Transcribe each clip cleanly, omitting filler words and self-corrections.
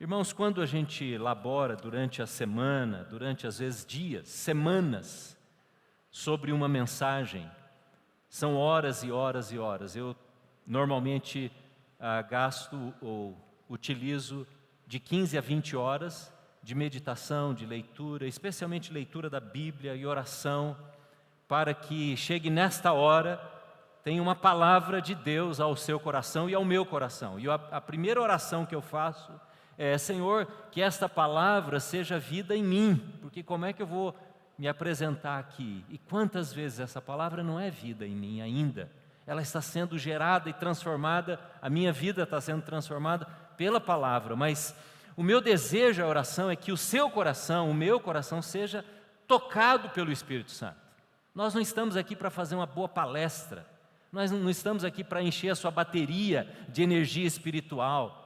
Irmãos, quando a gente labora durante a semana, durante às vezes dias, semanas, sobre uma mensagem, são horas e horas e horas. Eu normalmente gasto ou utilizo de 15 a 20 horas de meditação, de leitura, especialmente leitura da Bíblia e oração, para que chegue nesta hora, tenha uma palavra de Deus ao seu coração e ao meu coração. E a primeira oração que eu faço é: Senhor, que esta palavra seja vida em mim, porque como é que eu vou me apresentar aqui? E quantas vezes essa palavra não é vida em mim ainda? Ela está sendo gerada e transformada, a minha vida está sendo transformada pela palavra, mas o meu desejo, a oração, é que o seu coração, o meu coração, seja tocado pelo Espírito Santo. Nós não estamos aqui para fazer uma boa palestra, nós não estamos aqui para encher a sua bateria de energia espiritual.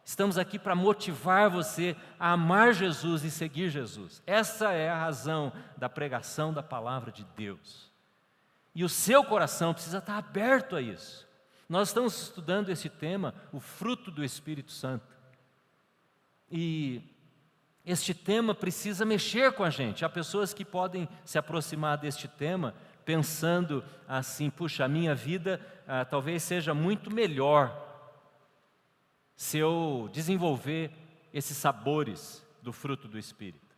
Estamos aqui para motivar você a amar Jesus e seguir Jesus. Essa é a razão da pregação da palavra de Deus. E o seu coração precisa estar aberto a isso. Nós estamos estudando esse tema, o fruto do Espírito Santo. E este tema precisa mexer com a gente. Há pessoas que podem se aproximar deste tema pensando assim: puxa, a minha vida talvez seja muito melhor se eu desenvolver esses sabores do fruto do Espírito.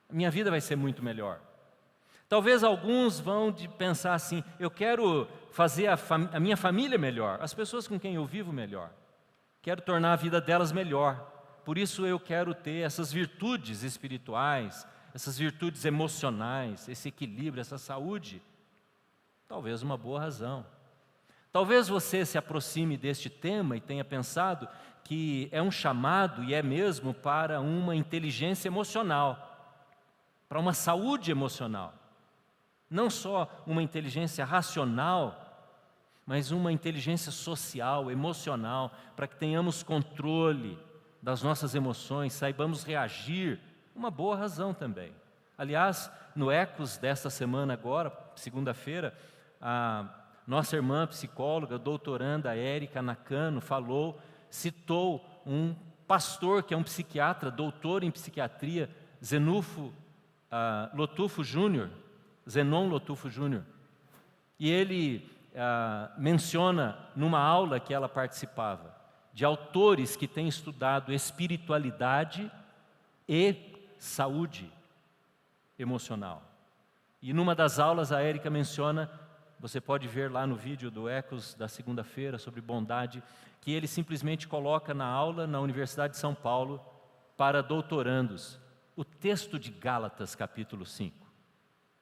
A minha vida vai ser muito melhor. Talvez alguns vão pensar assim: eu quero fazer a minha família melhor, as pessoas com quem eu vivo melhor. Quero tornar a vida delas melhor. Por isso eu quero ter essas virtudes espirituais, essas virtudes emocionais, esse equilíbrio, essa saúde. Talvez uma boa razão. Talvez você se aproxime deste tema e tenha pensado que é um chamado, e é mesmo, para uma inteligência emocional, para uma saúde emocional. Não só uma inteligência racional, mas uma inteligência social, emocional, para que tenhamos controle das nossas emoções, saibamos reagir. Uma boa razão também. Aliás, no Ecos desta semana agora, segunda-feira, a nossa irmã psicóloga, doutoranda Érica Nakano, citou um pastor que é um psiquiatra, doutor em psiquiatria, Zenon Lotufo Júnior. E ele menciona numa aula que ela participava, de autores que têm estudado espiritualidade e saúde emocional. E numa das aulas a Érica menciona, você pode ver lá no vídeo do Ecos da segunda-feira sobre bondade, que ele simplesmente coloca na aula na Universidade de São Paulo para doutorandos o texto de Gálatas capítulo 5.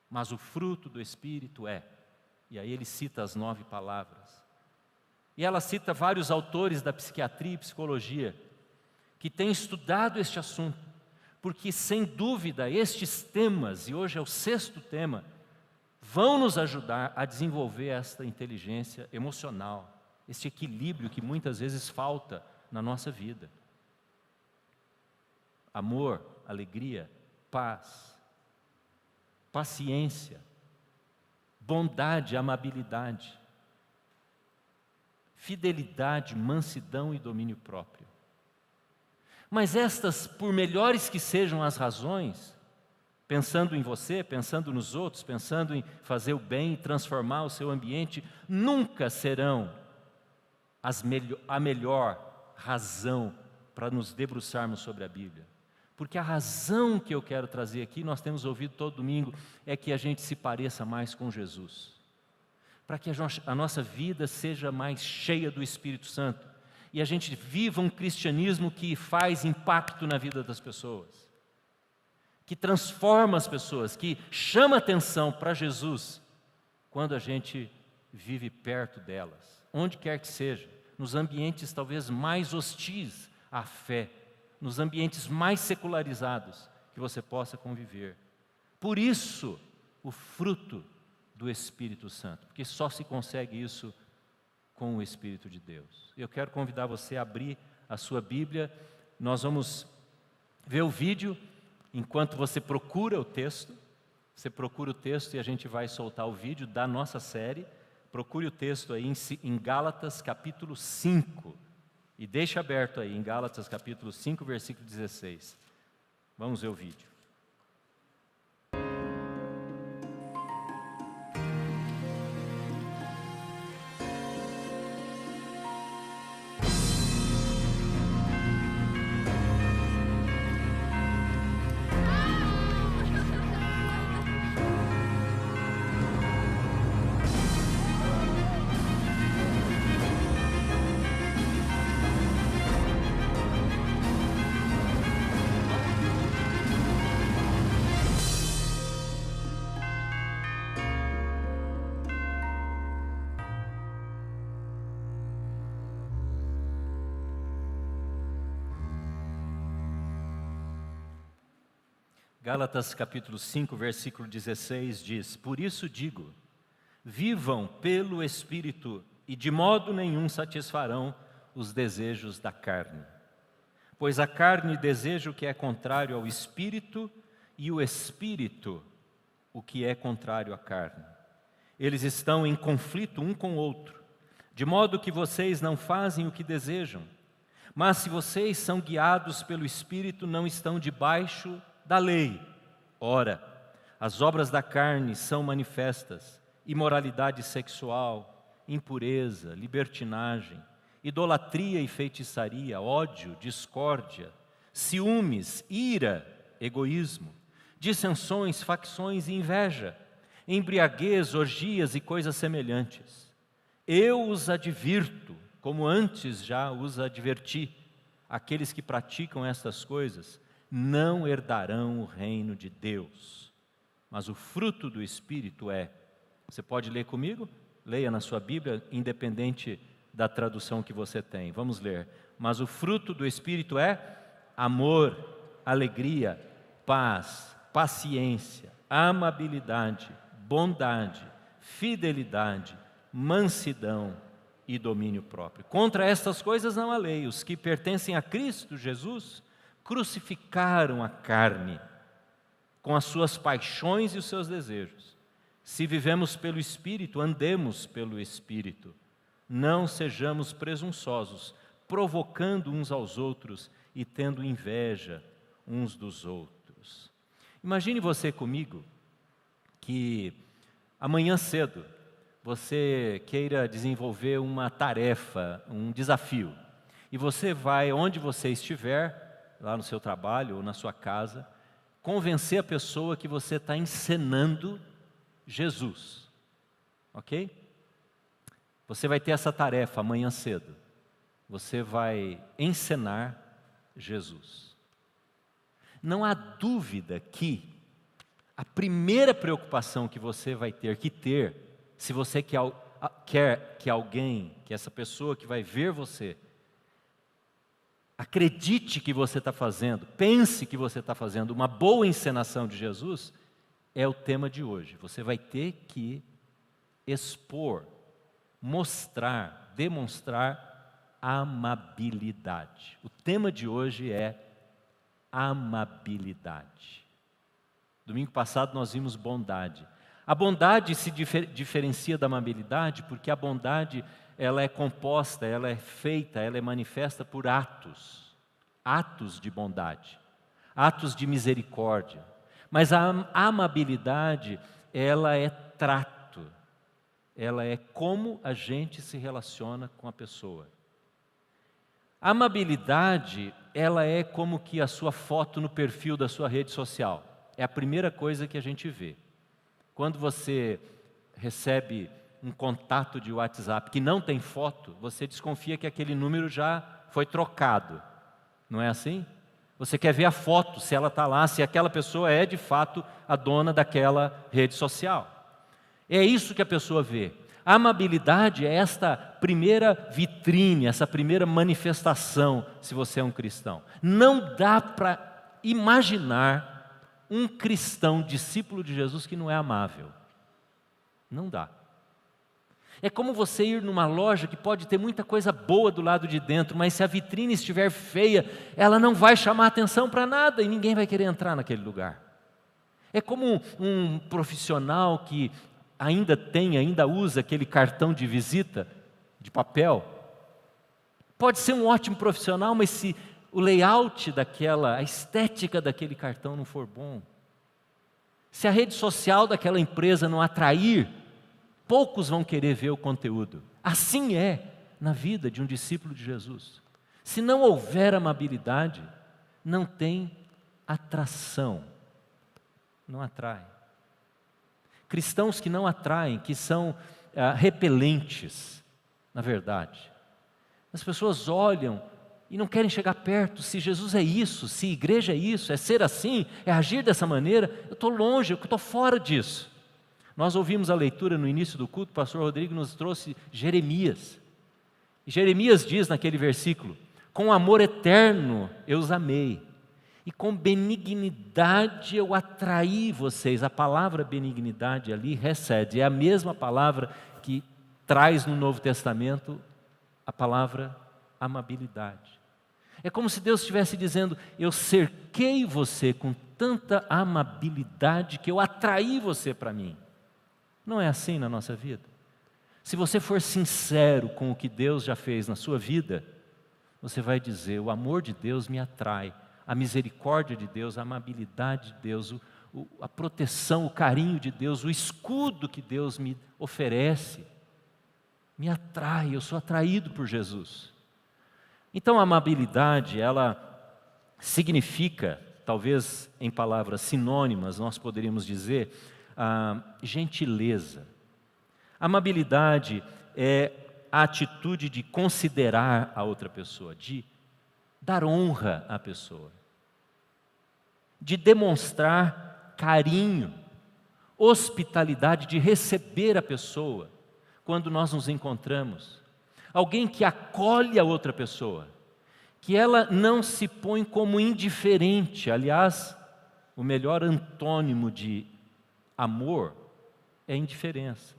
Mas o fruto do Espírito é, e aí ele cita as 9 palavras. E ela cita vários autores da psiquiatria e psicologia que têm estudado este assunto, porque sem dúvida estes temas, e hoje é o 6º tema, vão nos ajudar a desenvolver esta inteligência emocional, este equilíbrio que muitas vezes falta na nossa vida. Amor, alegria, paz, paciência, bondade, amabilidade, fidelidade, mansidão e domínio próprio. Mas estas, por melhores que sejam as razões, pensando em você, pensando nos outros, pensando em fazer o bem e transformar o seu ambiente, nunca serão a melhor razão para nos debruçarmos sobre a Bíblia. Porque a razão que eu quero trazer aqui, nós temos ouvido todo domingo, é que a gente se pareça mais com Jesus. Para que a nossa vida seja mais cheia do Espírito Santo e a gente viva um cristianismo que faz impacto na vida das pessoas, que transforma as pessoas, que chama atenção para Jesus quando a gente vive perto delas, onde quer que seja, nos ambientes talvez mais hostis à fé, nos ambientes mais secularizados que você possa conviver. Por isso, o fruto do Espírito Santo, porque só se consegue isso com o Espírito de Deus. Eu quero convidar você a abrir a sua Bíblia, nós vamos ver o vídeo enquanto você procura o texto. Você procura o texto e a gente vai soltar o vídeo da nossa série. Procure o texto aí em Gálatas capítulo 5 E deixa aberto aí em Gálatas capítulo 5, versículo 16. Vamos ver o vídeo. Gálatas capítulo 5, versículo 16 diz: Por isso digo, vivam pelo Espírito e de modo nenhum satisfarão os desejos da carne. Pois a carne deseja o que é contrário ao Espírito e o Espírito o que é contrário à carne. Eles estão em conflito um com o outro, de modo que vocês não fazem o que desejam. Mas se vocês são guiados pelo Espírito, não estão debaixo da lei. Ora, as obras da carne são manifestas: imoralidade sexual, impureza, libertinagem, idolatria e feitiçaria, ódio, discórdia, ciúmes, ira, egoísmo, dissensões, facções e inveja, embriaguez, orgias e coisas semelhantes. Eu os advirto, como antes já os adverti: aqueles que praticam estas coisas não herdarão o reino de Deus. Mas o fruto do Espírito é... Você pode ler comigo? Leia na sua Bíblia, independente da tradução que você tem. Vamos ler. Mas o fruto do Espírito é amor, alegria, paz, paciência, amabilidade, bondade, fidelidade, mansidão e domínio próprio. Contra estas coisas não há lei. Os que pertencem a Cristo Jesus crucificaram a carne com as suas paixões e os seus desejos. Se vivemos pelo Espírito, andemos pelo Espírito. Não sejamos presunçosos, provocando uns aos outros e tendo inveja uns dos outros. Imagine você comigo que amanhã cedo você queira desenvolver uma tarefa, um desafio. E você vai, onde você estiver, lá no seu trabalho ou na sua casa, convencer a pessoa que você está encenando Jesus, ok? Você vai ter essa tarefa amanhã cedo, você vai encenar Jesus. Não há dúvida que a primeira preocupação que você vai ter que ter, se você quer que alguém, que essa pessoa que vai ver você, acredite que você está fazendo, pense que você está fazendo uma boa encenação de Jesus, é o tema de hoje. Você vai ter que expor, mostrar, demonstrar amabilidade. O tema de hoje é amabilidade. Domingo passado nós vimos bondade. A bondade se diferencia da amabilidade porque a bondade ela é composta, ela é feita, ela é manifesta por atos de bondade, atos de misericórdia. Mas a amabilidade, ela é trato, ela é como a gente se relaciona com a pessoa. A amabilidade, ela é como que a sua foto no perfil da sua rede social. É a primeira coisa que a gente vê. Quando você recebe um contato de WhatsApp que não tem foto, você desconfia que aquele número já foi trocado. Não é assim? Você quer ver a foto, se ela está lá, se aquela pessoa é de fato a dona daquela rede social. É isso que a pessoa vê. A amabilidade é esta primeira vitrine, essa primeira manifestação, se você é um cristão. Não dá para imaginar um cristão, discípulo de Jesus, que não é amável. Não dá. É como você ir numa loja que pode ter muita coisa boa do lado de dentro, mas se a vitrine estiver feia, ela não vai chamar atenção para nada e ninguém vai querer entrar naquele lugar. É como um profissional que ainda usa aquele cartão de visita de papel. pode ser um ótimo profissional, mas se o layout a estética daquele cartão não for bom, se a rede social daquela empresa não atrair, poucos vão querer ver o conteúdo. Assim é na vida de um discípulo de Jesus. Se não houver amabilidade, não tem atração. Não atrai. Cristãos que não atraem, que são repelentes, na verdade. As pessoas olham e não querem chegar perto. Se Jesus é isso, se igreja é isso, é ser assim, é agir dessa maneira, eu estou longe, eu estou fora disso. Nós ouvimos a leitura no início do culto, o pastor Rodrigo nos trouxe Jeremias. E Jeremias diz naquele versículo: com amor eterno eu os amei, e com benignidade eu atraí vocês. A palavra benignidade ali recede, é a mesma palavra que traz no Novo Testamento a palavra amabilidade. É como se Deus estivesse dizendo: eu cerquei você com tanta amabilidade que eu atraí você para mim. Não é assim na nossa vida? Se você for sincero com o que Deus já fez na sua vida, você vai dizer: o amor de Deus me atrai, a misericórdia de Deus, a amabilidade de Deus, a proteção, o carinho de Deus, o escudo que Deus me oferece, me atrai, eu sou atraído por Jesus. Então a amabilidade, ela significa, talvez em palavras sinônimas, nós poderíamos dizer, gentileza. Amabilidade é a atitude de considerar a outra pessoa, de dar honra à pessoa, de demonstrar carinho, hospitalidade, de receber a pessoa quando nós nos encontramos. Alguém que acolhe a outra pessoa, que ela não se põe como indiferente. Aliás, o melhor antônimo de amor é indiferença,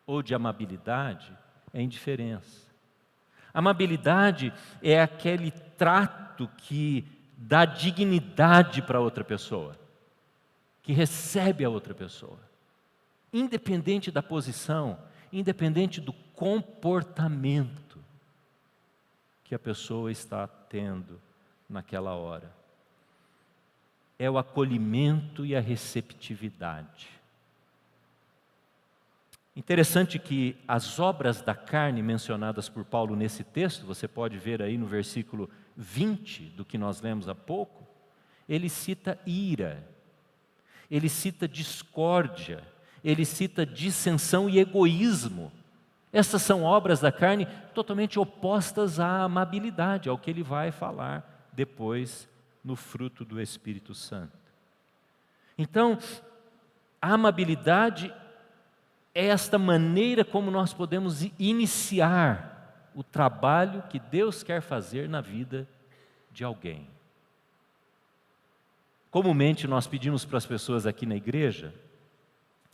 ou de amabilidade é indiferença. Amabilidade é aquele trato que dá dignidade para outra pessoa, que recebe a outra pessoa, independente da posição, independente do comportamento que a pessoa está tendo naquela hora. É o acolhimento e a receptividade. Interessante que as obras da carne mencionadas por Paulo nesse texto, você pode ver aí no versículo 20 do que nós lemos há pouco, ele cita ira, ele cita discórdia, ele cita dissensão e egoísmo. Essas são obras da carne totalmente opostas à amabilidade, ao que ele vai falar depois no fruto do Espírito Santo. Então, a amabilidade é esta maneira como nós podemos iniciar o trabalho que Deus quer fazer na vida de alguém. Comumente nós pedimos para as pessoas aqui na igreja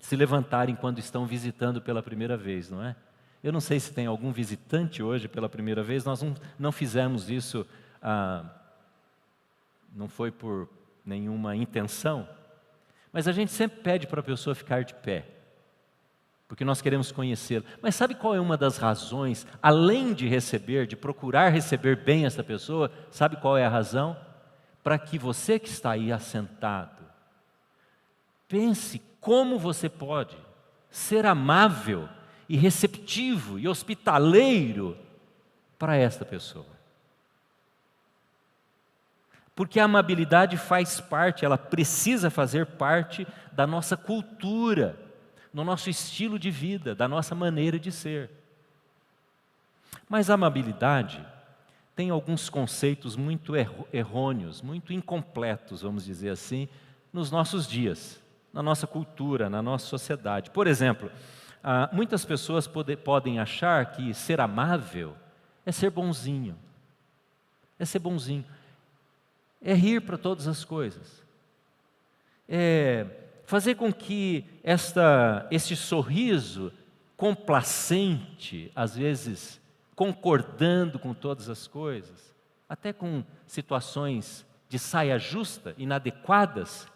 se levantarem quando estão visitando pela primeira vez, não é? Eu não sei se tem algum visitante hoje pela primeira vez, nós não fizemos isso, não foi por nenhuma intenção, mas a gente sempre pede para a pessoa ficar de pé, porque nós queremos conhecê-la. Mas sabe qual é uma das razões, além de receber, de procurar receber bem essa pessoa, sabe qual é a razão? Para que você que está aí assentado, pense como você pode ser amável e receptivo e hospitaleiro para esta pessoa. Porque a amabilidade faz parte, ela precisa fazer parte da nossa cultura, no nosso estilo de vida, da nossa maneira de ser. Mas a amabilidade tem alguns conceitos muito errôneos, muito incompletos, vamos dizer assim, nos nossos dias, na nossa cultura, na nossa sociedade. Por exemplo, muitas pessoas podem achar que ser amável é ser bonzinho, é rir para todas as coisas, é fazer com que este sorriso complacente, às vezes concordando com todas as coisas, até com situações de saia justa, inadequadas,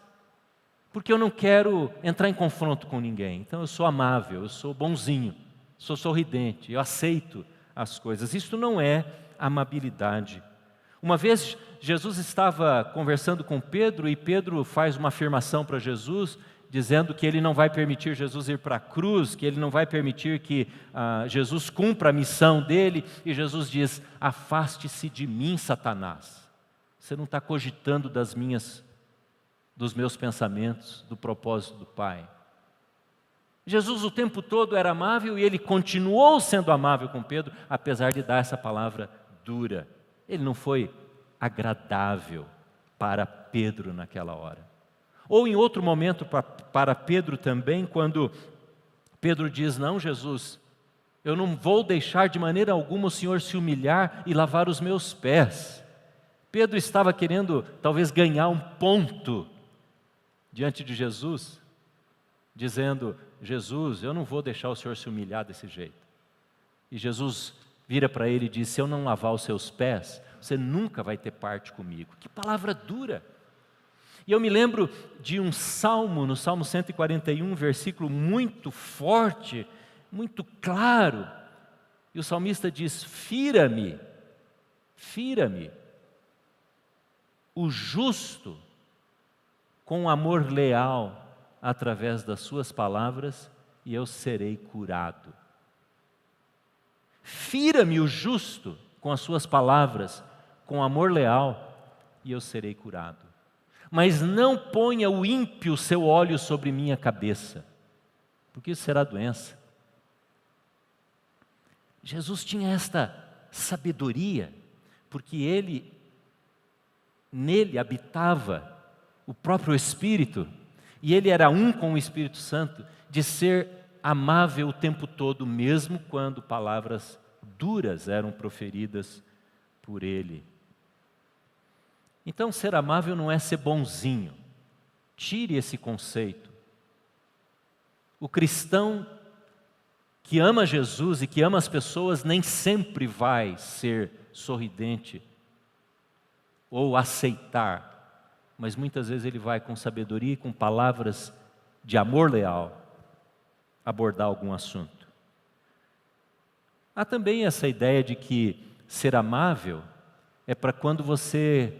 porque eu não quero entrar em confronto com ninguém. Então eu sou amável, eu sou bonzinho, sou sorridente, eu aceito as coisas. Isso não é amabilidade. Uma vez Jesus estava conversando com Pedro e Pedro faz uma afirmação para Jesus, dizendo que ele não vai permitir Jesus ir para a cruz, que ele não vai permitir que Jesus cumpra a missão dele. E Jesus diz: afaste-se de mim, Satanás. Você não está cogitando dos meus pensamentos, do propósito do Pai. Jesus o tempo todo era amável e ele continuou sendo amável com Pedro, apesar de dar essa palavra dura. Ele não foi agradável para Pedro naquela hora. Ou em outro momento para Pedro também, quando Pedro diz: não, Jesus, eu não vou deixar de maneira alguma o Senhor se humilhar e lavar os meus pés. Pedro estava querendo talvez ganhar um ponto diante de Jesus, dizendo: Jesus, eu não vou deixar o Senhor se humilhar desse jeito. E Jesus vira para ele e diz: se eu não lavar os seus pés, você nunca vai ter parte comigo. Que palavra dura! E eu me lembro de um salmo, no Salmo 141, versículo muito forte, muito claro. E o salmista diz: fira-me o justo com amor leal através das suas palavras, e eu serei curado. Fira-me o justo com as suas palavras, com amor leal, e eu serei curado. Mas não ponha o ímpio seu óleo sobre minha cabeça, porque isso será doença. Jesus tinha esta sabedoria, porque nele habitava o próprio Espírito, e ele era um com o Espírito Santo, de ser amável o tempo todo, mesmo quando palavras duras eram proferidas por ele. Então, ser amável não é ser bonzinho. Tire esse conceito. O cristão que ama Jesus e que ama as pessoas nem sempre vai ser sorridente ou aceitar, mas muitas vezes ele vai com sabedoria e com palavras de amor leal abordar algum assunto. Há também essa ideia de que ser amável é para quando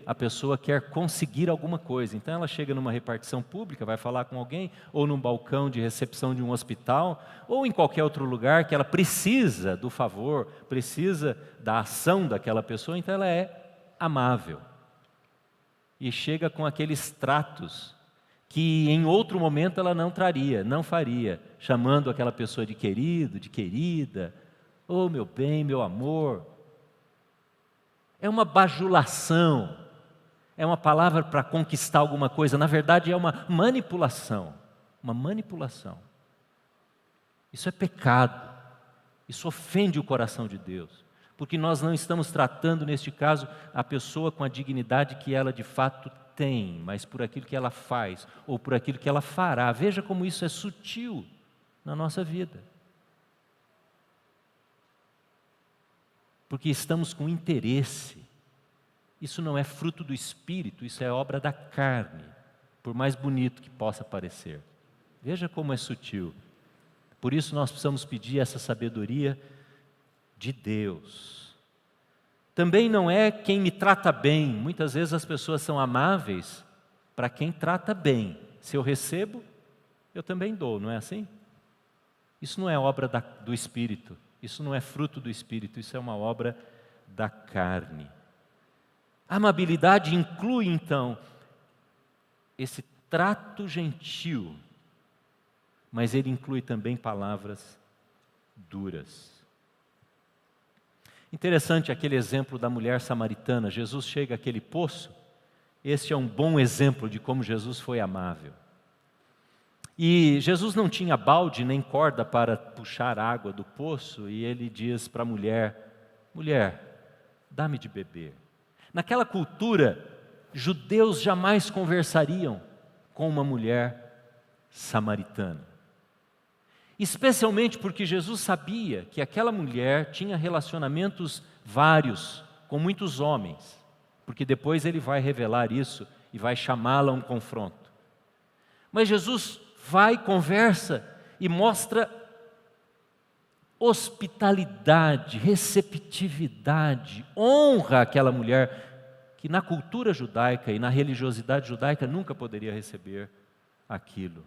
a pessoa quer conseguir alguma coisa. Então ela chega numa repartição pública, vai falar com alguém, ou num balcão de recepção de um hospital, ou em qualquer outro lugar que ela precisa do favor, precisa da ação daquela pessoa, então ela é amável. E chega com aqueles tratos que em outro momento ela não traria, não faria, chamando aquela pessoa de querido, de querida, oh meu bem, meu amor. É uma bajulação, é uma palavra para conquistar alguma coisa, na verdade é uma manipulação, Isso é pecado, isso ofende o coração de Deus, porque nós não estamos tratando, neste caso, a pessoa com a dignidade que ela de fato tem, mas por aquilo que ela faz, ou por aquilo que ela fará. Veja como isso é sutil na nossa vida. Porque estamos com interesse. Isso não é fruto do Espírito, isso é obra da carne, por mais bonito que possa parecer. Veja como é sutil. Por isso nós precisamos pedir essa sabedoria de Deus. Também não é quem me trata bem. Muitas vezes as pessoas são amáveis para quem trata bem. Se eu recebo, eu também dou, não é assim? Isso não é obra do Espírito. Isso não é fruto do Espírito, isso é uma obra da carne. A amabilidade inclui, então, esse trato gentil, mas ele inclui também palavras duras. Interessante aquele exemplo da mulher samaritana. Jesus chega àquele poço, este é um bom exemplo de como Jesus foi amável. E Jesus não tinha balde nem corda para puxar água do poço, e ele diz para a mulher: mulher, dá-me de beber. Naquela cultura, judeus jamais conversariam com uma mulher samaritana. Especialmente porque Jesus sabia que aquela mulher tinha relacionamentos vários com muitos homens, porque depois ele vai revelar isso e vai chamá-la a um confronto. Mas Jesus vai, conversa e mostra hospitalidade, receptividade, honra àquela mulher que na cultura judaica e na religiosidade judaica nunca poderia receber aquilo.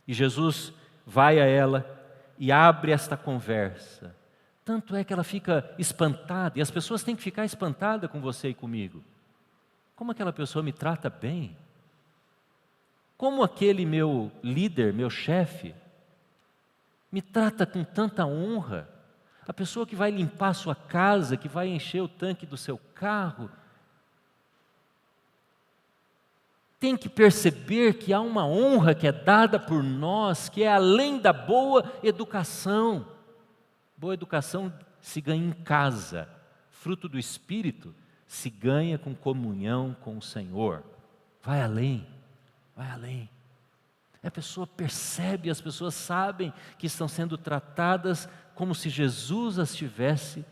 E Jesus vai a ela e abre esta conversa. Tanto é que ela fica espantada, e as pessoas têm que ficar espantadas com você e comigo. Como aquela pessoa me trata bem? Como aquele meu líder, meu chefe, me trata com tanta honra? A pessoa que vai limpar a sua casa, que vai encher o tanque do seu carro, tem que perceber que há uma honra que é dada por nós, que é além da boa educação. Boa educação se ganha em casa, fruto do Espírito se ganha com comunhão com o Senhor. Vai além, vai além. A pessoa percebe, as pessoas sabem que estão sendo tratadas como se Jesus as estivesse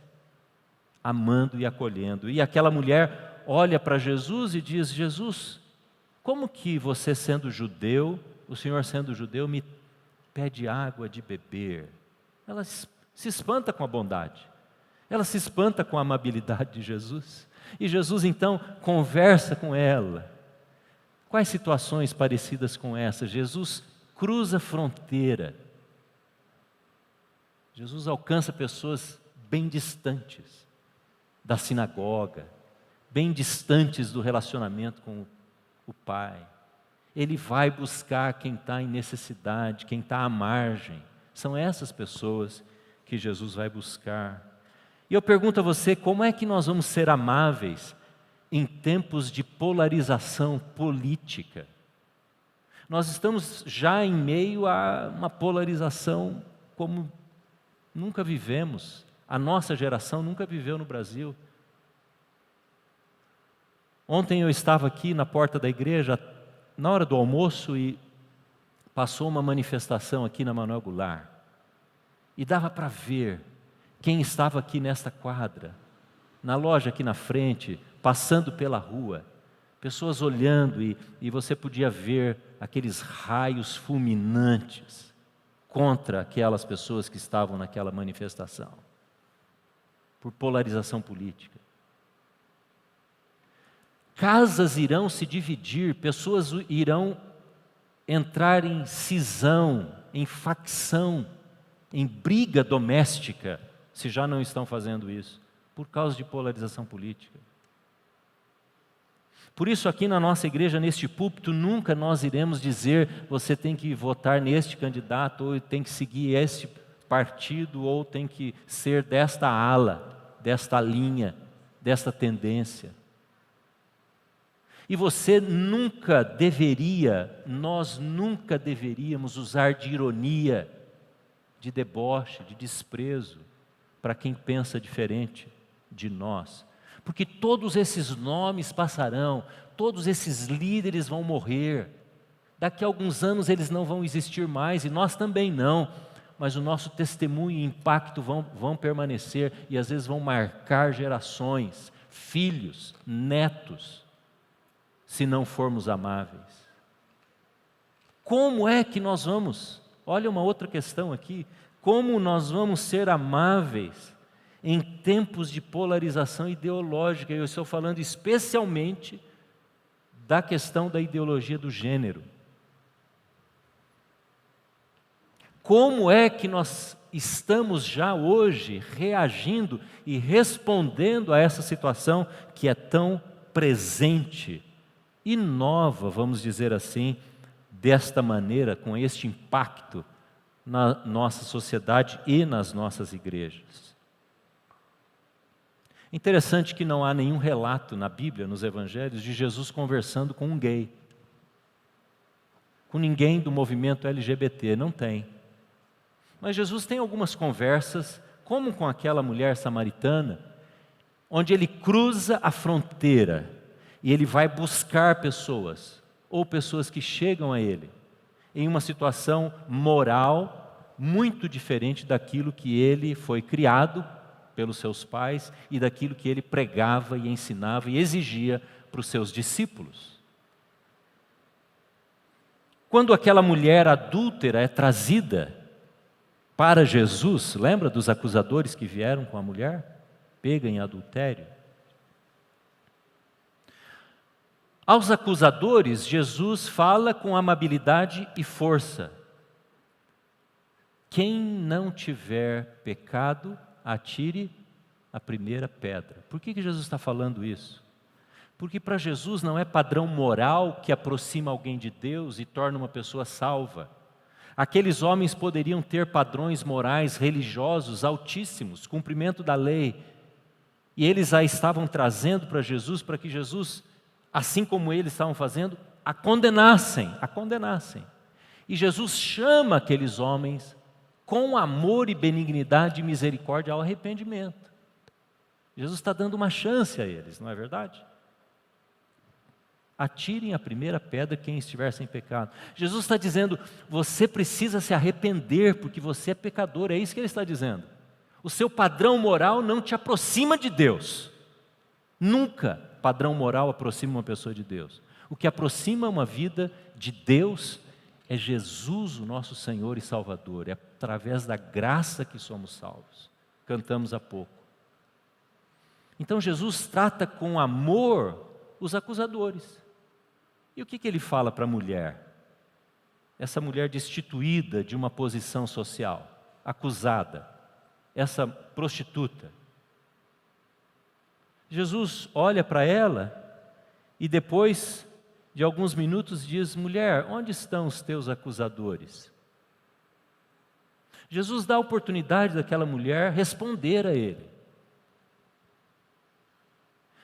amando e acolhendo. E aquela mulher olha para Jesus e diz: Jesus, como que você sendo judeu, o Senhor sendo judeu, me pede água de beber? Ela se espanta com a bondade, ela se espanta com a amabilidade de Jesus. E Jesus então conversa com ela. Quais situações parecidas com essa? Jesus cruza a fronteira. Jesus alcança pessoas bem distantes da sinagoga, bem distantes do relacionamento com o Pai. Ele vai buscar quem está em necessidade, quem está à margem. São essas pessoas que Jesus vai buscar. E eu pergunto a você, como é que nós vamos ser amáveis em tempos de polarização política? Nós estamos já em meio a uma polarização como nunca vivemos. A nossa geração nunca viveu no Brasil. Ontem eu estava aqui na porta da igreja, na hora do almoço, e passou uma manifestação aqui na Manuel Goulart. E dava para ver quem estava aqui nesta quadra, na loja aqui na frente, passando pela rua, pessoas olhando, e você podia ver aqueles raios fulminantes contra aquelas pessoas que estavam naquela manifestação, por polarização política. Casas irão se dividir, pessoas irão entrar em cisão, em facção, em briga doméstica, se já não estão fazendo isso, por causa de polarização política. Por isso aqui na nossa igreja, neste púlpito, nunca nós iremos dizer: você tem que votar neste candidato, ou tem que seguir este partido, ou tem que ser desta ala, desta linha, desta tendência. E você nunca deveria, nós nunca deveríamos usar de ironia, de deboche, de desprezo para quem pensa diferente de nós. Porque todos esses nomes passarão, todos esses líderes vão morrer. Daqui a alguns anos eles não vão existir mais, e nós também não. Mas o nosso testemunho e impacto vão permanecer, e às vezes vão marcar gerações, filhos, netos, se não formos amáveis. Como é que nós vamos? Olha uma outra questão aqui. Como nós vamos ser amáveis em tempos de polarização ideológica? Eu estou falando especialmente da questão da ideologia do gênero. Como é que nós estamos já hoje reagindo e respondendo a essa situação que é tão presente e nova, vamos dizer assim, desta maneira, com este impacto na nossa sociedade e nas nossas igrejas? Interessante que não há nenhum relato na Bíblia, nos Evangelhos, de Jesus conversando com um gay, com ninguém do movimento LGBT, não tem. Mas Jesus tem algumas conversas, como com aquela mulher samaritana, onde ele cruza a fronteira e ele vai buscar pessoas, ou pessoas que chegam a ele, em uma situação moral muito diferente daquilo que ele foi criado pelos seus pais e daquilo que ele pregava e ensinava e exigia para os seus discípulos. Quando aquela mulher adúltera é trazida Para Jesus, lembra dos acusadores que vieram com a mulher pega em adultério? Aos acusadores, Jesus fala com amabilidade e força. Quem não tiver pecado, atire a primeira pedra. Por que Jesus está falando isso? Porque para Jesus não é padrão moral que aproxima alguém de Deus e torna uma pessoa salva. Aqueles homens poderiam ter padrões morais, religiosos altíssimos, cumprimento da lei, e eles a estavam trazendo para Jesus, para que Jesus, assim como eles estavam fazendo, a condenassem. E Jesus chama aqueles homens com amor e benignidade e misericórdia ao arrependimento. Jesus está dando uma chance a eles, não é verdade? Atirem a primeira pedra quem estiver sem pecado. Jesus está dizendo, você precisa se arrepender porque você é pecador, é isso que ele está dizendo. O seu padrão moral não te aproxima de Deus. Nunca padrão moral aproxima uma pessoa de Deus. O que aproxima uma vida de Deus é Jesus, o nosso Senhor e Salvador. É através da graça que somos salvos. Cantamos há pouco. Então Jesus trata com amor os acusadores. E o que ele fala para a mulher? Essa mulher destituída de uma posição social, acusada, essa prostituta. Jesus olha para ela e depois de alguns minutos diz, mulher, onde estão os teus acusadores? Jesus dá a oportunidade daquela mulher responder a ele.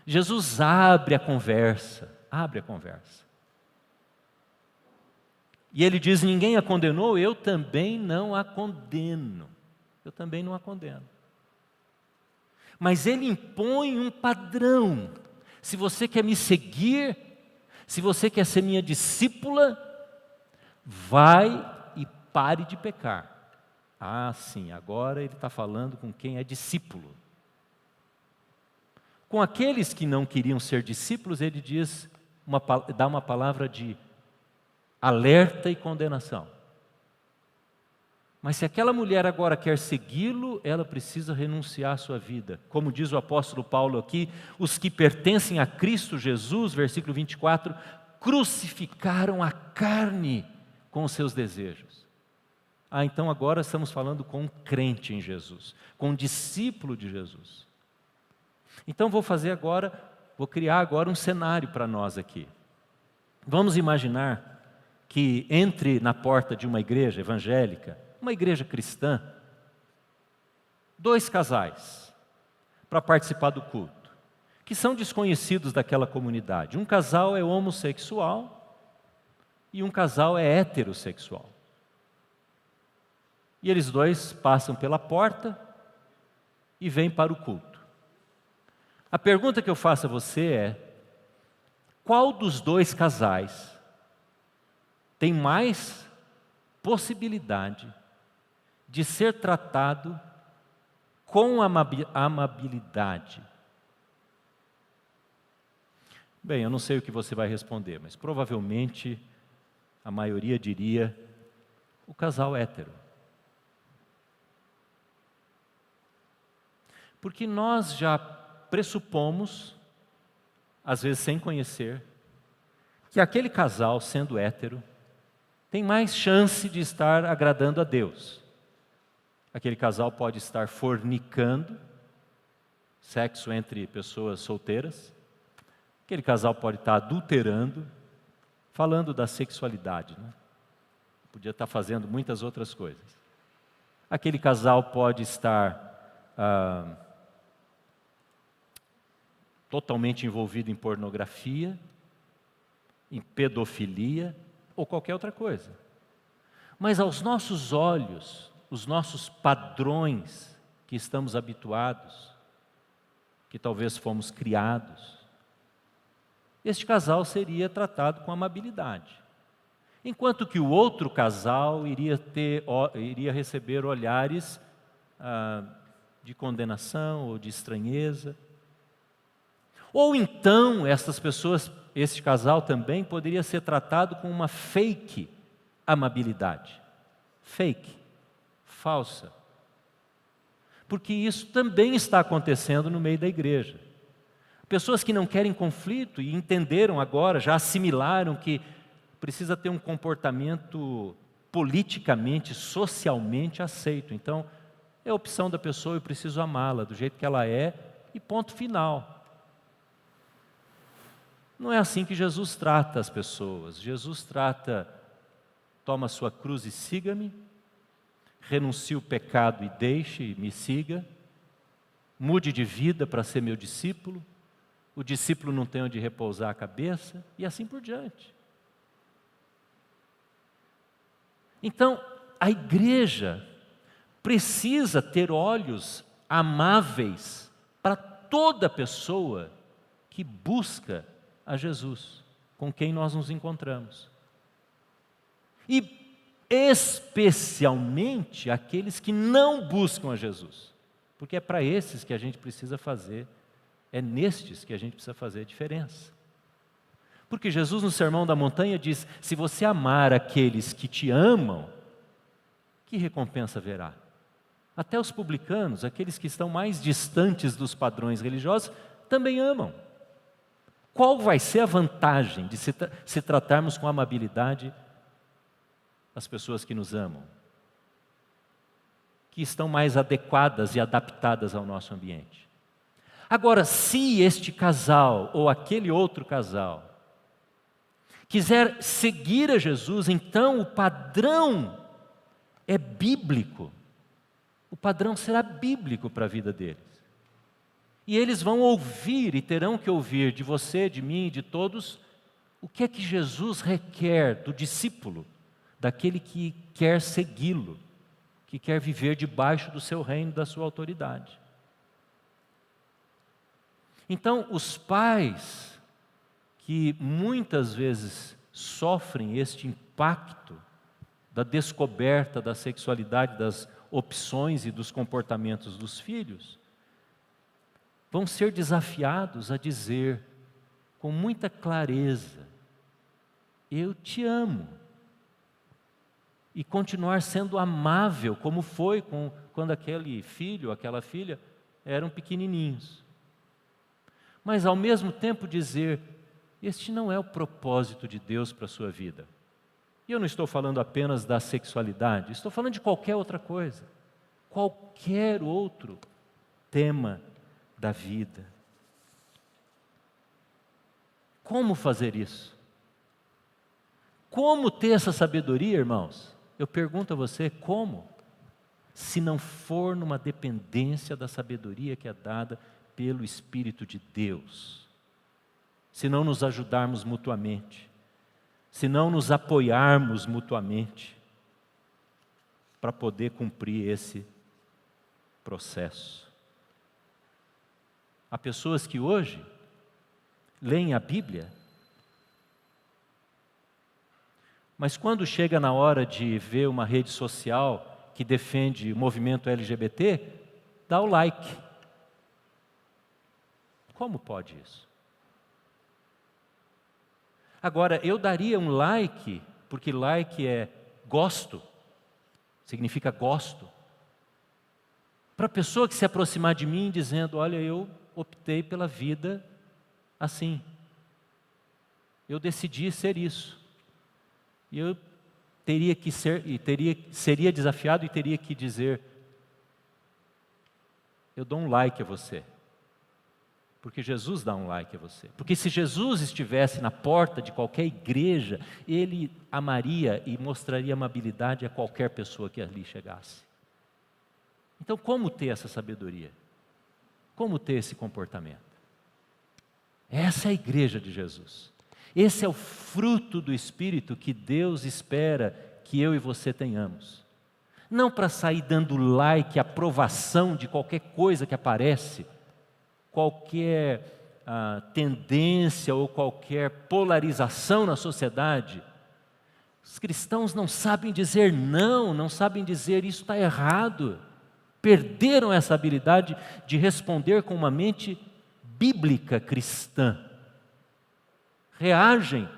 Jesus abre a conversa. E ele diz, ninguém a condenou, eu também não a condeno. Mas ele impõe um padrão. Se você quer me seguir, se você quer ser minha discípula, vai e pare de pecar. Ah, sim, agora ele está falando com quem é discípulo. Com aqueles que não queriam ser discípulos, ele diz, dá uma palavra de alerta e condenação. Mas se aquela mulher agora quer segui-lo, ela precisa renunciar à sua vida. Como diz o apóstolo Paulo aqui, os que pertencem a Cristo Jesus, versículo 24, crucificaram a carne com os seus desejos. Ah, então agora estamos falando com um crente em Jesus, com um discípulo de Jesus. Então vou criar agora um cenário para nós aqui. Vamos imaginar que entre na porta de uma igreja evangélica, uma igreja cristã, 2 casais para participar do culto, que são desconhecidos daquela comunidade. Um casal é homossexual e um casal é heterossexual. E eles 2 passam pela porta e vêm para o culto. A pergunta que eu faço a você é, qual dos 2 casais tem mais possibilidade de ser tratado com amabilidade? Bem, eu não sei o que você vai responder, mas provavelmente a maioria diria o casal hétero. Porque nós já pressupomos, às vezes sem conhecer, que aquele casal, sendo hétero, tem mais chance de estar agradando a Deus. Aquele casal pode estar fornicando, sexo entre pessoas solteiras. Aquele casal pode estar adulterando, falando da sexualidade, né? Podia estar fazendo muitas outras coisas. Aquele casal pode estar totalmente envolvido em pornografia, em pedofilia ou qualquer outra coisa. Mas aos nossos olhos, os nossos padrões que estamos habituados, que talvez fomos criados, este casal seria tratado com amabilidade. Enquanto que o outro casal iria receber olhares de condenação ou de estranheza. Ou então, este casal também poderia ser tratado com uma fake amabilidade. Fake, falsa. Porque isso também está acontecendo no meio da igreja. Pessoas que não querem conflito e entenderam agora, já assimilaram que precisa ter um comportamento politicamente, socialmente aceito. Então, é a opção da pessoa, eu preciso amá-la do jeito que ela é e ponto final. Não é assim que Jesus trata as pessoas. Jesus trata, toma a sua cruz e siga-me, renuncie o pecado e deixe e me siga, mude de vida para ser meu discípulo, o discípulo não tem onde repousar a cabeça e assim por diante. Então, a igreja precisa ter olhos amáveis para toda pessoa que busca a Jesus, com quem nós nos encontramos. E especialmente aqueles que não buscam a Jesus, porque é para esses que a gente precisa fazer, é nestes que a gente precisa fazer a diferença. Porque Jesus no Sermão da Montanha diz, se você amar aqueles que te amam, que recompensa haverá? Até os publicanos, aqueles que estão mais distantes dos padrões religiosos, também amam. Qual vai ser a vantagem de se tratarmos com amabilidade as pessoas que nos amam? Que estão mais adequadas e adaptadas ao nosso ambiente. Agora, se este casal ou aquele outro casal quiser seguir a Jesus, então o padrão é bíblico. O padrão será bíblico para a vida deles. E eles vão ouvir e terão que ouvir de você, de mim, de todos, o que é que Jesus requer do discípulo, daquele que quer segui-lo, que quer viver debaixo do seu reino, da sua autoridade. Então, os pais que muitas vezes sofrem este impacto da descoberta da sexualidade, das opções e dos comportamentos dos filhos, vão ser desafiados a dizer com muita clareza, eu te amo, e continuar sendo amável, como foi quando aquele filho, aquela filha, eram pequenininhos. Mas ao mesmo tempo dizer, este não é o propósito de Deus para a sua vida. E eu não estou falando apenas da sexualidade, estou falando de qualquer outra coisa, qualquer outro tema da vida. Como fazer isso? Como ter essa sabedoria, irmãos? Eu pergunto a você, como? Se não for numa dependência da sabedoria que é dada pelo Espírito de Deus. Se não nos ajudarmos mutuamente, se não nos apoiarmos mutuamente, para poder cumprir esse processo. Há pessoas que hoje leem a Bíblia, mas quando chega na hora de ver uma rede social que defende o movimento LGBT, dá o like. Como pode isso? Agora, eu daria um like, porque like é gosto, significa gosto, para a pessoa que se aproximar de mim dizendo, olha, eu optei pela vida assim. Eu decidi ser isso. E eu teria que ser, seria desafiado e teria que dizer, eu dou um like a você. Porque Jesus dá um like a você. Porque se Jesus estivesse na porta de qualquer igreja, Ele amaria e mostraria amabilidade a qualquer pessoa que ali chegasse. Então, como ter essa sabedoria? Como ter esse comportamento? Essa é a igreja de Jesus. Esse é o fruto do Espírito que Deus espera que eu e você tenhamos. Não para sair dando like, aprovação de qualquer coisa que aparece, qualquer tendência ou qualquer polarização na sociedade. Os cristãos não sabem dizer não, não sabem dizer isso está errado. Perderam essa habilidade de responder com uma mente bíblica cristã. Reagem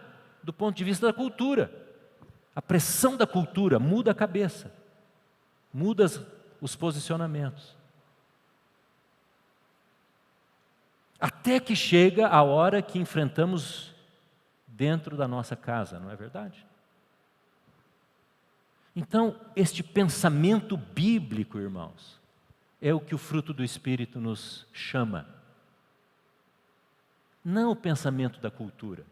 do ponto de vista da cultura. A pressão da cultura muda a cabeça. muda os posicionamentos. Até que chega a hora que enfrentamos dentro da nossa casa, não é verdade? Então, este pensamento bíblico, irmãos, é o que o fruto do Espírito nos chama. Não o pensamento da cultura.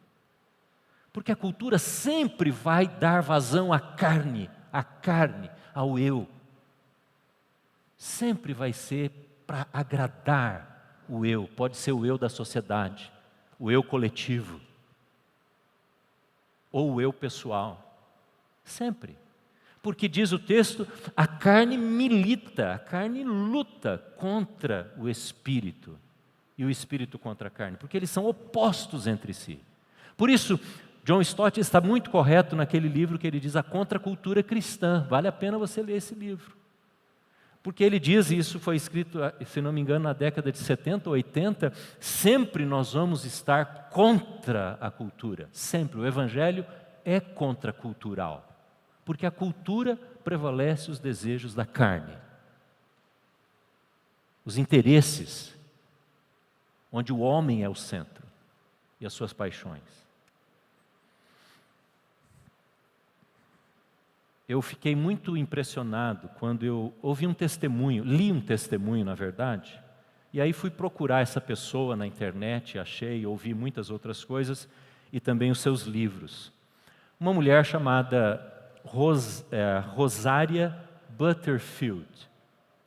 Porque a cultura sempre vai dar vazão à carne, ao eu. Sempre vai ser para agradar o eu. Pode ser o eu da sociedade, o eu coletivo, ou o eu pessoal. Sempre. Porque diz o texto, a carne milita, a carne luta contra o espírito. E o espírito contra a carne, porque eles são opostos entre si. Por isso, John Stott está muito correto naquele livro que ele diz a contracultura cristã. Vale a pena você ler esse livro. Porque ele diz, e isso foi escrito, se não me engano, na década de 70 ou 80, sempre nós vamos estar contra a cultura. Sempre. O Evangelho é contracultural. Porque a cultura prevalece os desejos da carne. Os interesses, onde o homem é o centro e as suas paixões. Eu fiquei muito impressionado quando eu ouvi um testemunho, li um testemunho, na verdade, e aí fui procurar essa pessoa na internet, achei, ouvi muitas outras coisas, e também os seus livros. Uma mulher chamada Rosaria Butterfield.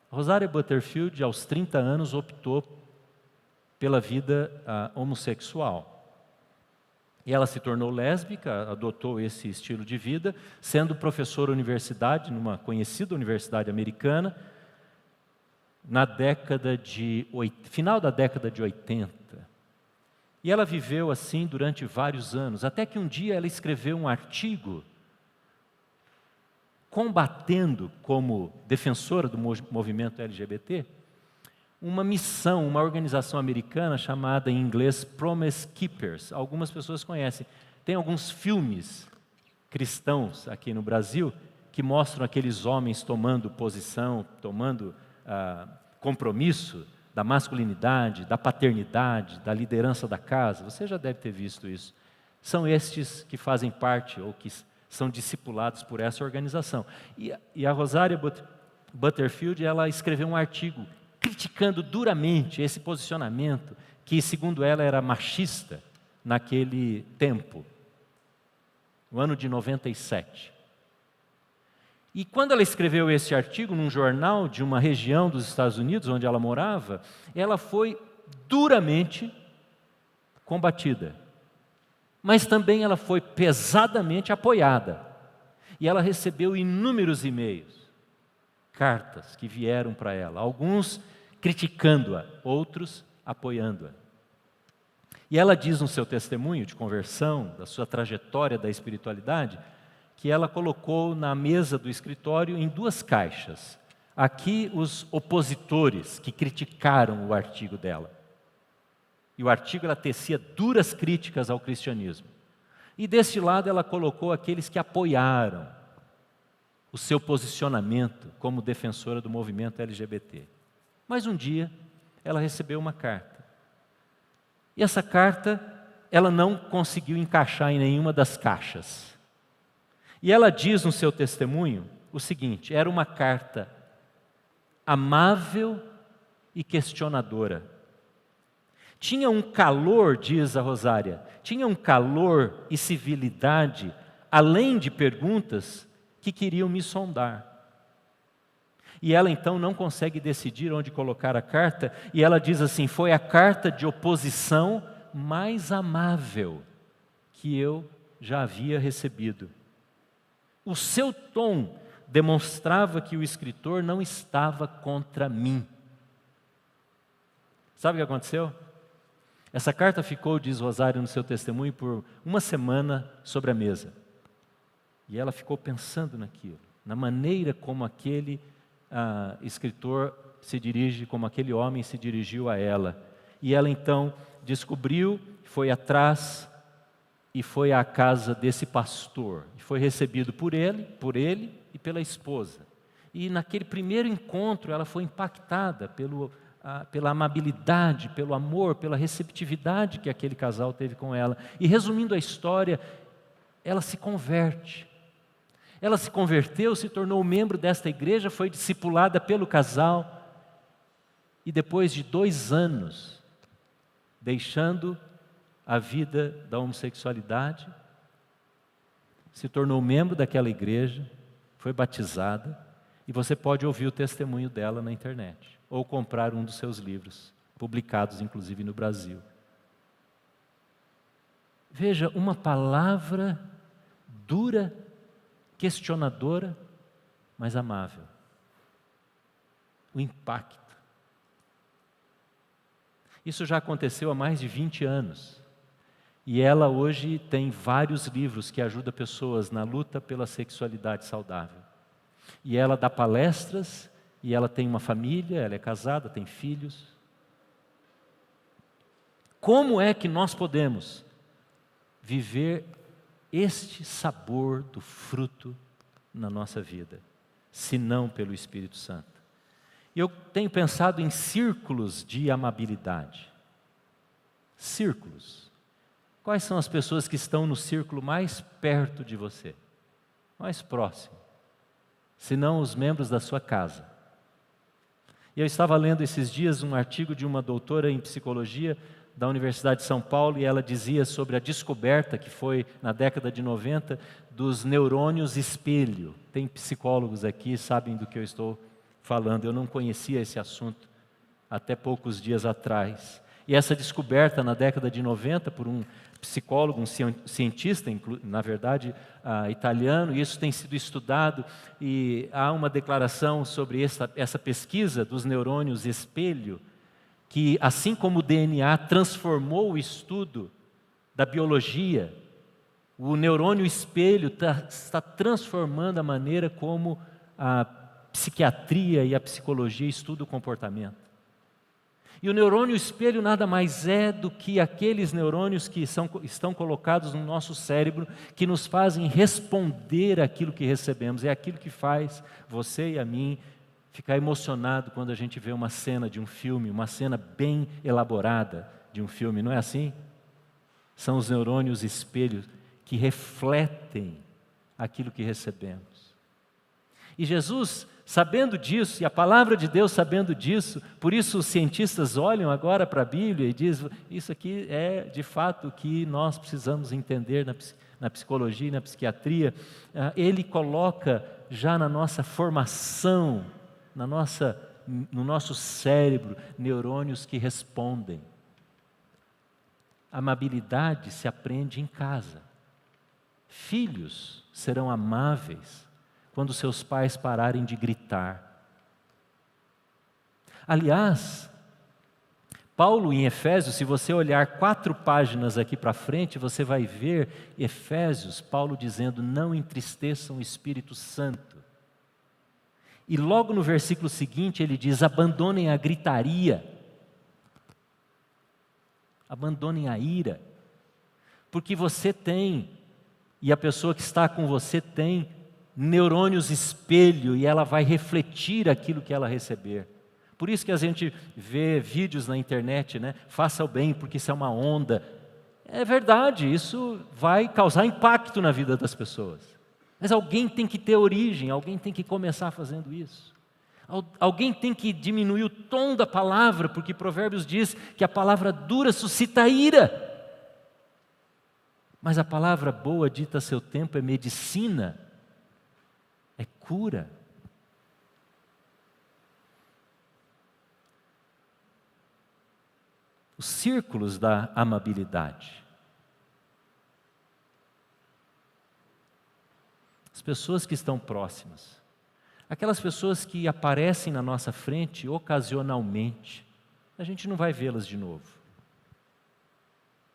Rosaria Butterfield, aos 30 anos, optou pela vida homossexual. E ela se tornou lésbica, adotou esse estilo de vida, sendo professora universidade, numa conhecida universidade americana, final da década de 80. E ela viveu assim durante vários anos, até que um dia ela escreveu um artigo combatendo, como defensora do movimento LGBT, uma missão, uma organização americana chamada em inglês Promise Keepers. Algumas pessoas conhecem. Tem alguns filmes cristãos aqui no Brasil que mostram aqueles homens tomando posição, tomando compromisso da masculinidade, da paternidade, da liderança da casa. Você já deve ter visto isso. São estes que fazem parte ou que são discipulados por essa organização. E a Rosaria Butterfield, ela escreveu um artigo criticando duramente esse posicionamento que, segundo ela, era machista naquele tempo, no ano de 97. E quando ela escreveu esse artigo num jornal de uma região dos Estados Unidos, onde ela morava, ela foi duramente combatida. Mas também ela foi pesadamente apoiada. E ela recebeu inúmeros e-mails, cartas que vieram para ela, alguns criticando-a, outros apoiando-a. E ela diz no seu testemunho de conversão, da sua trajetória da espiritualidade, que ela colocou na mesa do escritório em 2 caixas. Aqui os opositores que criticaram o artigo dela. E o artigo ela tecia duras críticas ao cristianismo. E deste lado ela colocou aqueles que apoiaram o seu posicionamento como defensora do movimento LGBT. Mas um dia ela recebeu uma carta. E essa carta ela não conseguiu encaixar em nenhuma das caixas. E ela diz no seu testemunho o seguinte: era uma carta amável e questionadora. Tinha um calor, diz a Rosária, tinha um calor e civilidade, além de perguntas que queriam me sondar. E ela então não consegue decidir onde colocar a carta, e ela diz assim: foi a carta de oposição mais amável que eu já havia recebido. O seu tom demonstrava que o escritor não estava contra mim. Sabe o que aconteceu? Essa carta ficou, diz Rosário no seu testemunho, por 1 semana sobre a mesa. E ela ficou pensando naquilo, na maneira como aquele escritor se dirige, como aquele homem se dirigiu a ela. E ela então descobriu, foi atrás e foi à casa desse pastor. E foi recebido por ele e pela esposa. E naquele primeiro encontro ela foi impactada pela amabilidade, pelo amor, pela receptividade que aquele casal teve com ela. E resumindo a história, ela se converte. Ela se converteu, se tornou membro desta igreja, foi discipulada pelo casal. E depois de 2 anos, deixando a vida da homossexualidade, se tornou membro daquela igreja, foi batizada, e você pode ouvir o testemunho dela na internet, ou comprar um dos seus livros, publicados inclusive no Brasil. Veja, uma palavra dura, questionadora, mas amável. O impacto. Isso já aconteceu há mais de 20 anos. E ela hoje tem vários livros que ajudam pessoas na luta pela sexualidade saudável. E ela dá palestras, e ela tem uma família, ela é casada, tem filhos. Como é que nós podemos viver este sabor do fruto na nossa vida, se não pelo Espírito Santo? Eu tenho pensado em círculos de amabilidade. Círculos. Quais são as pessoas que estão no círculo mais perto de você? Mais próximo. Se não os membros da sua casa. E eu estava lendo esses dias um artigo de uma doutora em psicologia da Universidade de São Paulo, e ela dizia sobre a descoberta que foi na década de 90 dos neurônios espelho. Tem psicólogos aqui, sabem do que eu estou falando. Eu não conhecia esse assunto até poucos dias atrás. E essa descoberta na década de 90 por um psicólogo, um cientista, na verdade, italiano, e isso tem sido estudado, e há uma declaração sobre essa pesquisa dos neurônios espelho, que assim como o DNA transformou o estudo da biologia, o neurônio espelho está transformando a maneira como a psiquiatria e a psicologia estudam o comportamento. E o neurônio espelho nada mais é do que aqueles neurônios que estão colocados no nosso cérebro, que nos fazem responder àquilo que recebemos. É aquilo que faz você e a mim ficar emocionado quando a gente vê uma cena de um filme, uma cena bem elaborada de um filme, não é assim? São os neurônios espelhos que refletem aquilo que recebemos. E Jesus, sabendo disso, e a palavra de Deus sabendo disso, por isso os cientistas olham agora para a Bíblia e dizem, isso aqui é de fato o que nós precisamos entender na psicologia e na psiquiatria. Ele coloca já na nossa formação, no nosso cérebro, neurônios que respondem. Amabilidade se aprende em casa. Filhos serão amáveis quando seus pais pararem de gritar. Aliás, Paulo em Efésios, se você olhar 4 páginas aqui para frente, você vai ver Efésios, Paulo dizendo, não entristeçam o Espírito Santo. E logo no versículo seguinte ele diz, abandonem a gritaria, abandonem a ira, porque você tem, e a pessoa que está com você tem, neurônios espelho, e ela vai refletir aquilo que ela receber. Por isso que a gente vê vídeos na internet, né? Faça o bem, porque isso é uma onda. É verdade, isso vai causar impacto na vida das pessoas. Mas alguém tem que ter origem, alguém tem que começar fazendo isso. Alguém tem que diminuir o tom da palavra, porque Provérbios diz que a palavra dura suscita ira. Mas a palavra boa, dita a seu tempo, é medicina, é cura. Os círculos da amabilidade. As pessoas que estão próximas. Aquelas pessoas que aparecem na nossa frente ocasionalmente. A gente não vai vê-las de novo.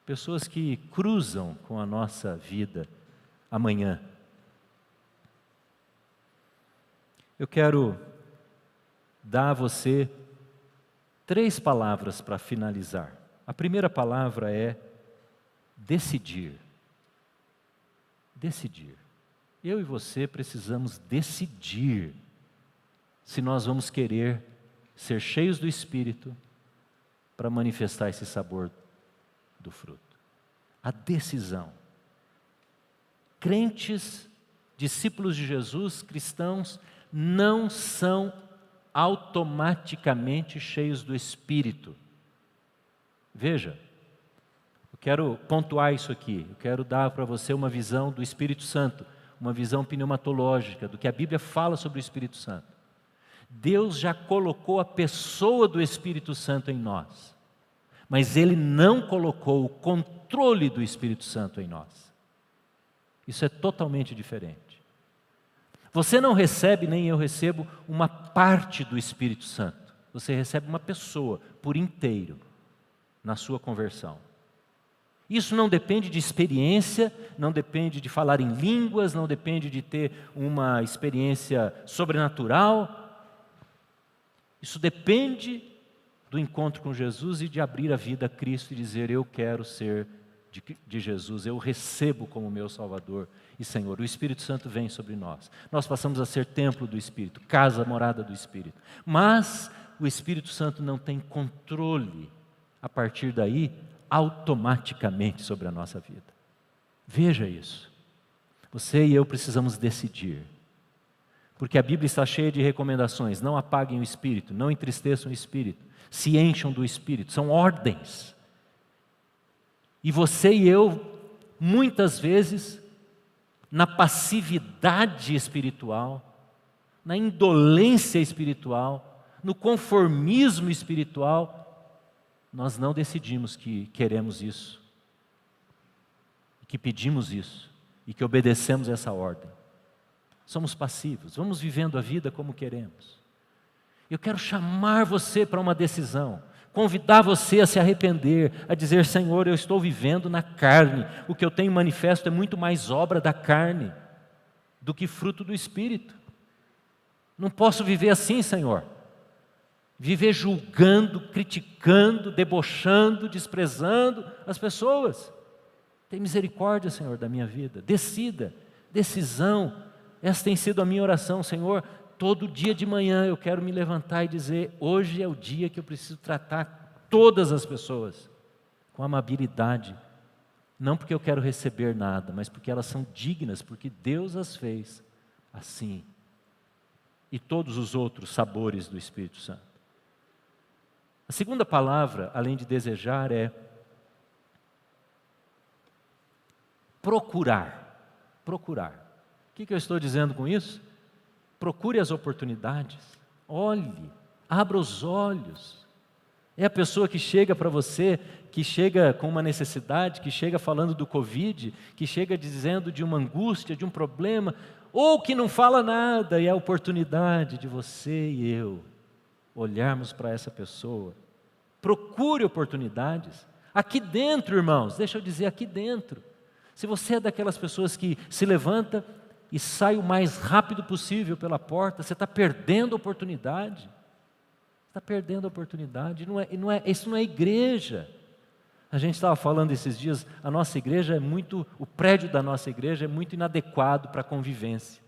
Pessoas que cruzam com a nossa vida amanhã. Eu quero dar a você 3 palavras para finalizar. A primeira palavra é decidir. Decidir. Eu e você precisamos decidir se nós vamos querer ser cheios do Espírito para manifestar esse sabor do fruto. A decisão. Crentes, discípulos de Jesus, cristãos, não são automaticamente cheios do Espírito. Veja, eu quero pontuar isso aqui, eu quero dar para você uma visão do Espírito Santo, uma visão pneumatológica, do que a Bíblia fala sobre o Espírito Santo. Deus já colocou a pessoa do Espírito Santo em nós, mas Ele não colocou o controle do Espírito Santo em nós. Isso é totalmente diferente. Você não recebe, nem eu recebo, uma parte do Espírito Santo. Você recebe uma pessoa por inteiro na sua conversão. Isso não depende de experiência, não depende de falar em línguas, não depende de ter uma experiência sobrenatural. Isso depende do encontro com Jesus e de abrir a vida a Cristo e dizer: eu quero ser de Jesus, eu recebo como meu Salvador e Senhor. O Espírito Santo vem sobre nós. Nós passamos a ser templo do Espírito, casa, morada do Espírito. Mas o Espírito Santo não tem controle, a partir daí, automaticamente sobre a nossa vida. Veja isso. Você e eu precisamos decidir. Porque a Bíblia está cheia de recomendações. Não apaguem o Espírito, não entristeçam o Espírito, se encham do Espírito. São ordens. E você e eu, muitas vezes, na passividade espiritual, na indolência espiritual, no conformismo espiritual, nós não decidimos que queremos isso, que pedimos isso e que obedecemos essa ordem. Somos passivos, vamos vivendo a vida como queremos. Eu quero chamar você para uma decisão, convidar você a se arrepender, a dizer: Senhor, eu estou vivendo na carne, o que eu tenho manifesto é muito mais obra da carne do que fruto do Espírito. Não posso viver assim, Senhor. Viver julgando, criticando, debochando, desprezando as pessoas. Tem misericórdia, Senhor, da minha vida. Decida, decisão. Essa tem sido a minha oração, Senhor. Todo dia de manhã eu quero me levantar e dizer: hoje é o dia que eu preciso tratar todas as pessoas com amabilidade. Não porque eu quero receber nada, mas porque elas são dignas, porque Deus as fez assim. E todos os outros sabores do Espírito Santo. A segunda palavra, além de desejar, é procurar. Procurar. O que eu estou dizendo com isso? Procure as oportunidades. Olhe, abra os olhos. É a pessoa que chega para você, que chega com uma necessidade, que chega falando do Covid, que chega dizendo de uma angústia, de um problema, ou que não fala nada, e é a oportunidade de você e eu olharmos para essa pessoa. Procure oportunidades. Aqui dentro, irmãos, deixa eu dizer, aqui dentro. Se você é daquelas pessoas que se levanta e sai o mais rápido possível pela porta, você está perdendo a oportunidade. Está perdendo a oportunidade. Isso não é igreja. A gente estava falando esses dias, a nossa igreja o prédio da nossa igreja é muito inadequado para a convivência.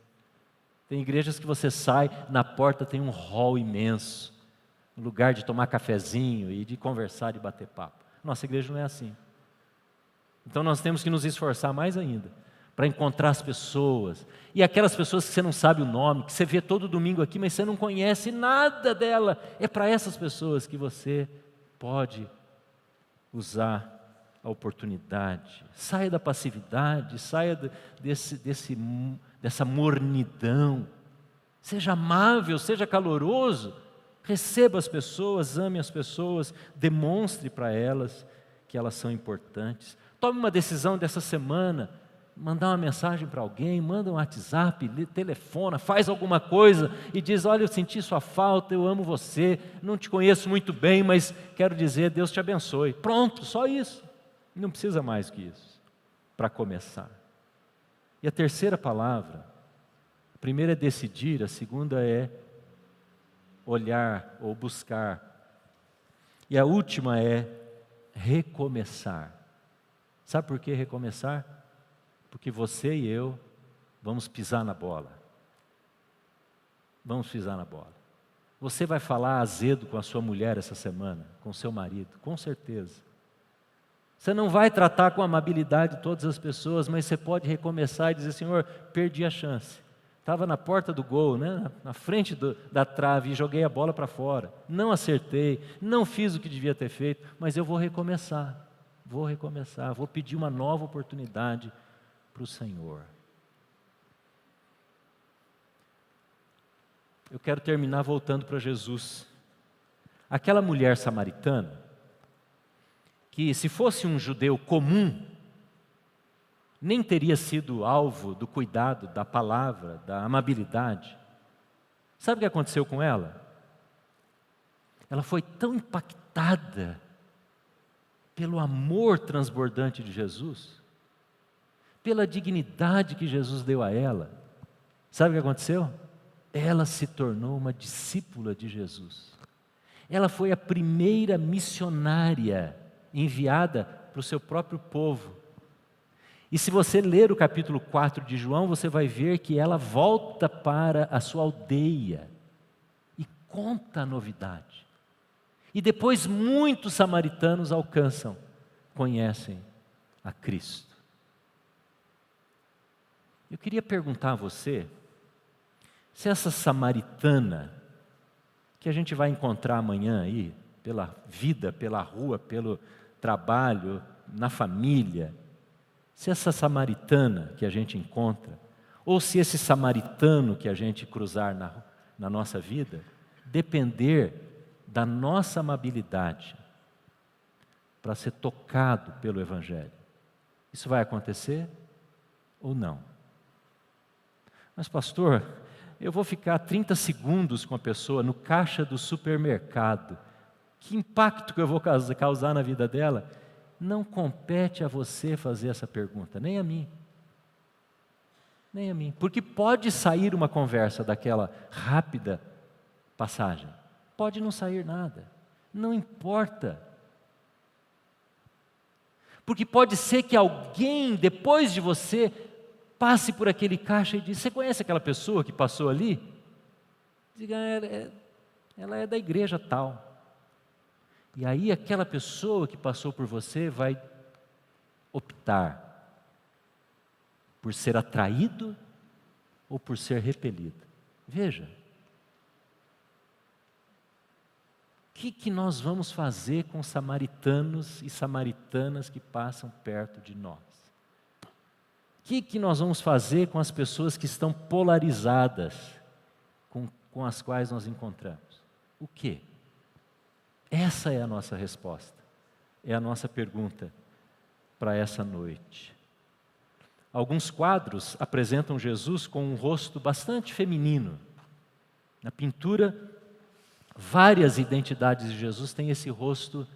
Tem igrejas que você sai, na porta tem um hall imenso, um lugar de tomar cafezinho e de conversar, de bater papo. Nossa igreja não é assim. Então nós temos que nos esforçar mais ainda para encontrar as pessoas, e aquelas pessoas que você não sabe o nome, que você vê todo domingo aqui, mas você não conhece nada dela, é para essas pessoas que você pode usar a oportunidade. Saia da passividade, saia dessa mornidão, seja amável, seja caloroso, receba as pessoas, ame as pessoas, demonstre para elas que elas são importantes. Tome uma decisão dessa semana, mandar uma mensagem para alguém, manda um WhatsApp, telefona, faz alguma coisa e diz: olha, eu senti sua falta, eu amo você, não te conheço muito bem, mas quero dizer, Deus te abençoe. Pronto, só isso. Não precisa mais que isso para começar. E a terceira palavra, a primeira é decidir, a segunda é olhar ou buscar. E a última é recomeçar. Sabe por que recomeçar? Porque você e eu vamos pisar na bola. Vamos pisar na bola. Você vai falar azedo com a sua mulher essa semana, com o seu marido, com certeza. Você não vai tratar com amabilidade todas as pessoas, mas você pode recomeçar e dizer: Senhor, perdi a chance. Estava na porta do gol, né? Na frente da trave, e joguei a bola para fora. Não acertei, não fiz o que devia ter feito, mas eu vou recomeçar. Vou pedir uma nova oportunidade para o Senhor. Eu quero terminar voltando para Jesus. Aquela mulher samaritana, que se fosse um judeu comum, nem teria sido alvo do cuidado, da palavra, da amabilidade. Sabe o que aconteceu com ela? Ela foi tão impactada pelo amor transbordante de Jesus, pela dignidade que Jesus deu a ela. Sabe o que aconteceu? Ela se tornou uma discípula de Jesus. Ela foi a primeira missionária enviada para o seu próprio povo. E se você ler o capítulo 4 de João, você vai ver que ela volta para a sua aldeia e conta a novidade. E depois muitos samaritanos conhecem a Cristo. Eu queria perguntar a você, se essa samaritana, que a gente vai encontrar amanhã aí, pela vida, pela rua, pelo trabalho, na família, se essa samaritana que a gente encontra, ou se esse samaritano que a gente cruzar na nossa vida, depender da nossa amabilidade para ser tocado pelo Evangelho, isso vai acontecer ou não? Mas pastor, eu vou ficar 30 segundos com a pessoa no caixa do supermercado, que impacto que eu vou causar na vida dela? Não compete a você fazer essa pergunta, nem a mim. Nem a mim. Porque pode sair uma conversa daquela rápida passagem. Pode não sair nada. Não importa. Porque pode ser que alguém, depois de você, passe por aquele caixa e diz: você conhece aquela pessoa que passou ali? Diga: ela é da igreja tal. E aí aquela pessoa que passou por você vai optar por ser atraído ou por ser repelido. Veja, o que nós vamos fazer com samaritanos e samaritanas que passam perto de nós? O que nós vamos fazer com as pessoas que estão polarizadas com as quais nós encontramos? O quê? Essa é a nossa resposta, é a nossa pergunta para essa noite. Alguns quadros apresentam Jesus com um rosto bastante feminino. Na pintura, várias identidades de Jesus têm esse rosto,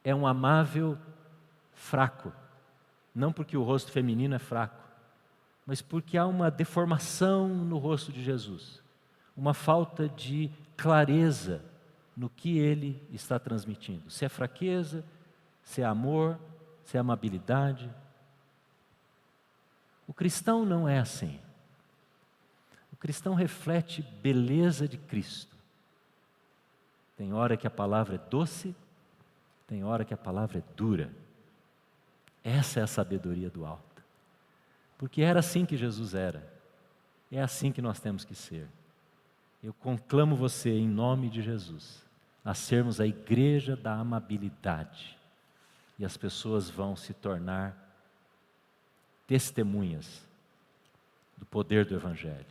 é um amável fraco. Não porque o rosto feminino é fraco, mas porque há uma deformação no rosto de Jesus, uma falta de clareza no que ele está transmitindo. Se é fraqueza, se é amor, se é amabilidade. O cristão não é assim. O cristão reflete beleza de Cristo. Tem hora que a palavra é doce, tem hora que a palavra é dura. Essa é a sabedoria do alto. Porque era assim que Jesus era. É assim que nós temos que ser. Eu conclamo você, em nome de Jesus, a sermos a igreja da amabilidade. E as pessoas vão se tornar testemunhas do poder do Evangelho.